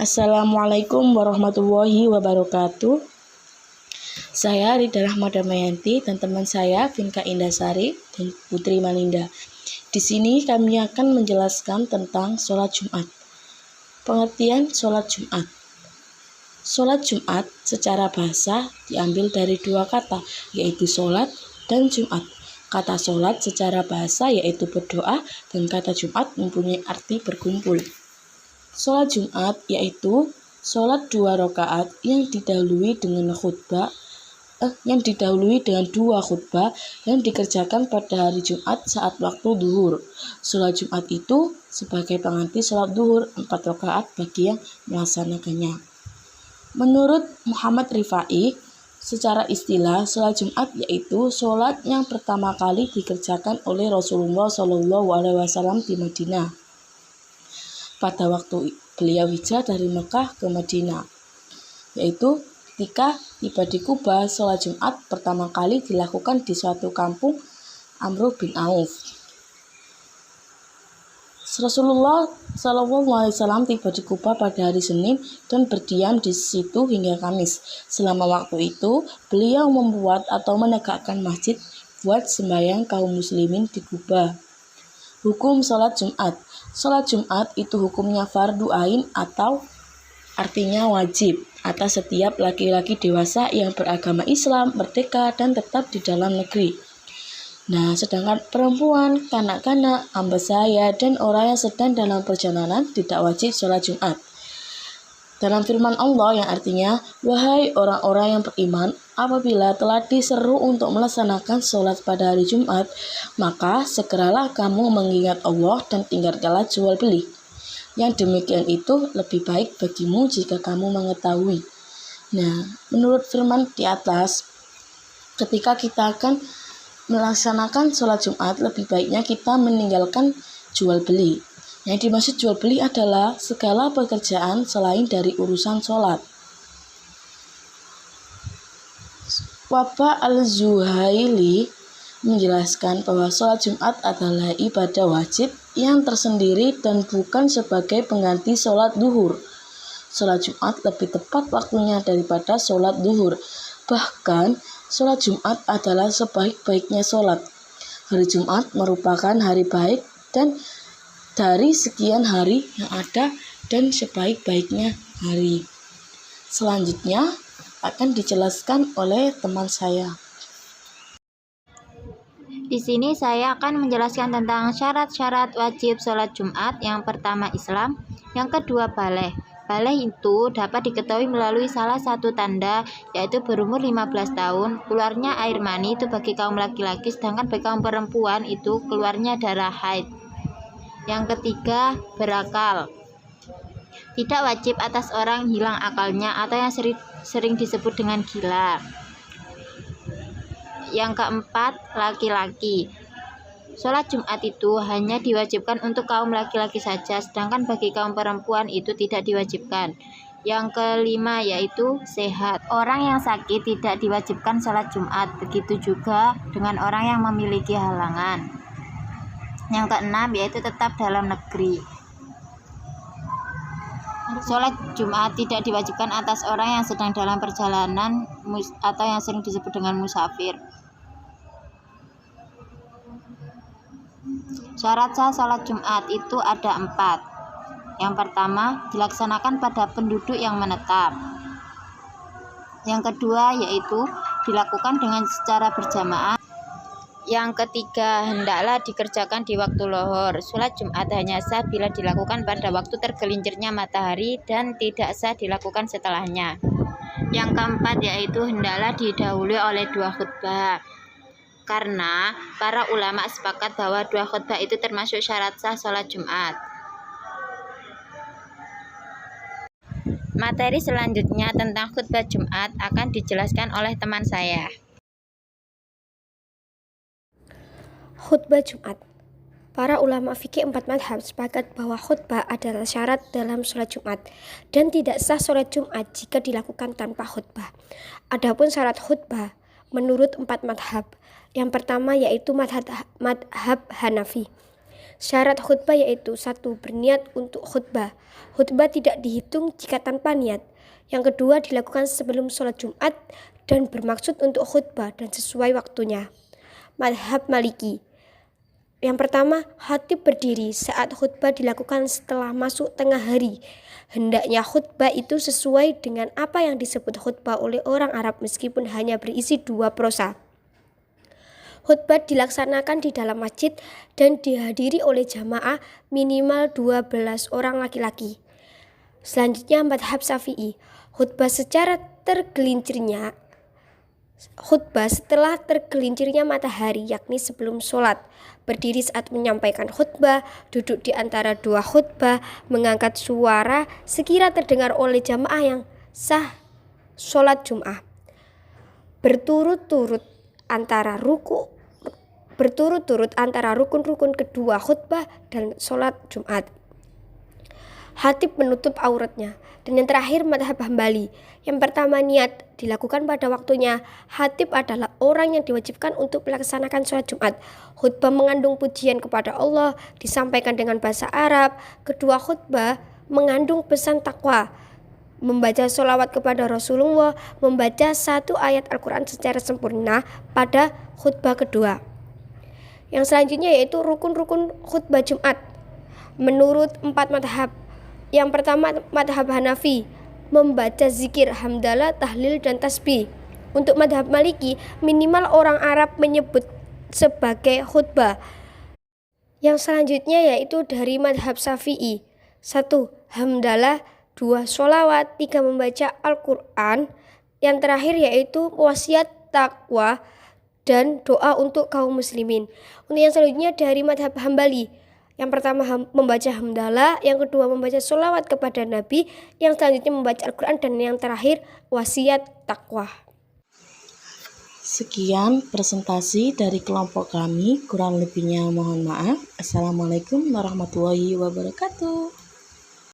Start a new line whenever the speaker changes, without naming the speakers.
Assalamualaikum warahmatullahi wabarakatuh. Saya Rida Rahmadamayanti dan teman saya Vinka Indasari dan Putri Malinda. Di sini kami akan menjelaskan tentang sholat Jumat. Pengertian sholat Jumat. Sholat Jumat secara bahasa diambil dari dua kata, yaitu sholat dan Jumat. Kata sholat secara bahasa yaitu berdoa dan kata Jumat mempunyai arti berkumpul. Sholat Jumat yaitu sholat 2 rakaat yang didahului dengan dua khutbah yang dikerjakan pada hari Jumat saat waktu duhur. Sholat Jumat itu sebagai pengganti sholat duhur 4 rakaat bagi yang melaksanakannya. Menurut Muhammad Rifai, secara istilah sholat Jumat yaitu sholat yang pertama kali dikerjakan oleh Rasulullah SAW di Madinah pada waktu beliau hijrah dari Mekah ke Madinah, yaitu ketika tiba di Kuba. Sholat Jumat pertama kali dilakukan di suatu kampung Amr bin Auf. Rasulullah SAW tiba di Kuba pada hari Senin dan berdiam di situ hingga Kamis. Selama waktu itu, beliau membuat atau menegakkan masjid buat sembahyang kaum muslimin di Kuba. Hukum sholat Jumat. Sholat Jumat itu hukumnya fardu ain atau artinya wajib atas setiap laki-laki dewasa yang beragama Islam, merdeka, dan tetap di dalam negeri. Nah, sedangkan perempuan, kanak-kanak, hamba sahaya, dan orang yang sedang dalam perjalanan tidak wajib sholat Jumat. Dalam firman Allah yang artinya, wahai orang-orang yang beriman, apabila telah diseru untuk melaksanakan sholat pada hari Jumat, maka segeralah kamu mengingat Allah dan tinggalkanlah jual beli. Yang demikian itu lebih baik bagimu jika kamu mengetahui. Nah, menurut firman di atas, ketika kita akan melaksanakan sholat Jumat, lebih baiknya kita meninggalkan jual beli. Yang dimaksud jual beli adalah segala pekerjaan selain dari urusan sholat. Wahbah al-Zuhaili menjelaskan bahwa sholat Jumat adalah ibadah wajib yang tersendiri dan bukan sebagai pengganti sholat duhur. Sholat Jumat lebih tepat waktunya daripada sholat duhur. Bahkan, sholat Jumat adalah sebaik-baiknya sholat. Hari Jumat merupakan hari baik dan dari sekian hari yang ada dan sebaik-baiknya hari. Selanjutnya akan dijelaskan oleh teman saya.
Di sini saya akan menjelaskan tentang syarat-syarat wajib sholat Jumat. Yang pertama Islam, yang kedua baleh. Baleh itu dapat diketahui melalui salah satu tanda, yaitu berumur 15 tahun, keluarnya air mani itu bagi kaum laki-laki, sedangkan bagi kaum perempuan itu keluarnya darah haid. Yang ketiga, berakal. Tidak wajib atas orang hilang akalnya atau yang sering disebut dengan gila. Yang keempat, laki-laki. Sholat Jumat itu hanya diwajibkan untuk kaum laki-laki saja, sedangkan bagi kaum perempuan itu tidak diwajibkan. Yang kelima yaitu sehat. Orang yang sakit tidak diwajibkan sholat Jumat, begitu juga dengan orang yang memiliki halangan. Yang keenam yaitu tetap dalam negeri. Sholat Jumat tidak diwajibkan atas orang yang sedang dalam perjalanan atau yang sering disebut dengan musafir. Syarat sah sholat Jumat itu ada 4. Yang pertama, dilaksanakan pada penduduk yang menetap. Yang kedua yaitu dilakukan dengan secara berjamaah. Yang ketiga, hendaklah dikerjakan di waktu lohor. Sholat Jumat hanya sah bila dilakukan pada waktu tergelincirnya matahari dan tidak sah dilakukan setelahnya. Yang keempat yaitu hendaklah didahului oleh 2 khutbah. Karena para ulama sepakat bahwa 2 khutbah itu termasuk syarat sah sholat Jumat. Materi selanjutnya tentang khutbah Jumat akan dijelaskan oleh teman saya.
Khutbah Jumat. Para ulama fikih 4 mazhab sepakat bahwa khutbah adalah syarat dalam sholat Jumat dan tidak sah sholat Jumat jika dilakukan tanpa khutbah. Adapun syarat khutbah menurut 4 mazhab. Yang pertama yaitu mazhab Hanafi. Syarat khutbah yaitu 1. Berniat untuk khutbah. Khutbah tidak dihitung jika tanpa niat. Yang kedua, dilakukan sebelum sholat Jumat dan bermaksud untuk khutbah dan sesuai waktunya. Madhab Maliki. Yang pertama, khatib berdiri saat khutbah dilakukan setelah masuk tengah hari. Hendaknya khutbah itu sesuai dengan apa yang disebut khutbah oleh orang Arab meskipun hanya berisi 2 prosa. Khutbah dilaksanakan di dalam masjid dan dihadiri oleh jamaah minimal 12 orang laki-laki. Selanjutnya madhab Syafi'i. Khutbah setelah tergelincirnya matahari, yakni sebelum sholat, berdiri saat menyampaikan khutbah, duduk di antara 2 khutbah, mengangkat suara sekira terdengar oleh jamaah yang sah sholat Jum'ah, berturut-turut antara rukun-rukun kedua khutbah dan sholat Jumat. Khatib menutup auratnya. Dan yang terakhir madhab Hambali. Yang pertama, niat dilakukan pada waktunya. Khatib adalah orang yang diwajibkan untuk melaksanakan sholat Jumat. Khutbah mengandung pujian kepada Allah, disampaikan dengan bahasa Arab. Kedua khutbah mengandung pesan takwa, membaca sholawat kepada Rasulullah, membaca 1 ayat Al-Quran secara sempurna pada khutbah kedua. Yang selanjutnya yaitu rukun-rukun khutbah Jumat menurut 4 madhab. Yang pertama, madhab Hanafi, membaca zikir, hamdalah, tahlil, dan tasbih. Untuk madhab Maliki, minimal orang Arab menyebut sebagai khutbah. Yang selanjutnya yaitu dari madhab Syafi'i. 1. Hamdalah, 2. Sholawat, 3. Membaca Al-Quran. Yang terakhir yaitu wasiat takwa dan doa untuk kaum muslimin. Untuk yang selanjutnya dari madhab Hambali. Yang pertama membaca hamdalah, yang kedua membaca sholawat kepada Nabi, yang selanjutnya membaca Al-Quran, dan yang terakhir wasiat takwa.
Sekian presentasi dari kelompok kami, kurang lebihnya mohon maaf. Assalamualaikum warahmatullahi wabarakatuh.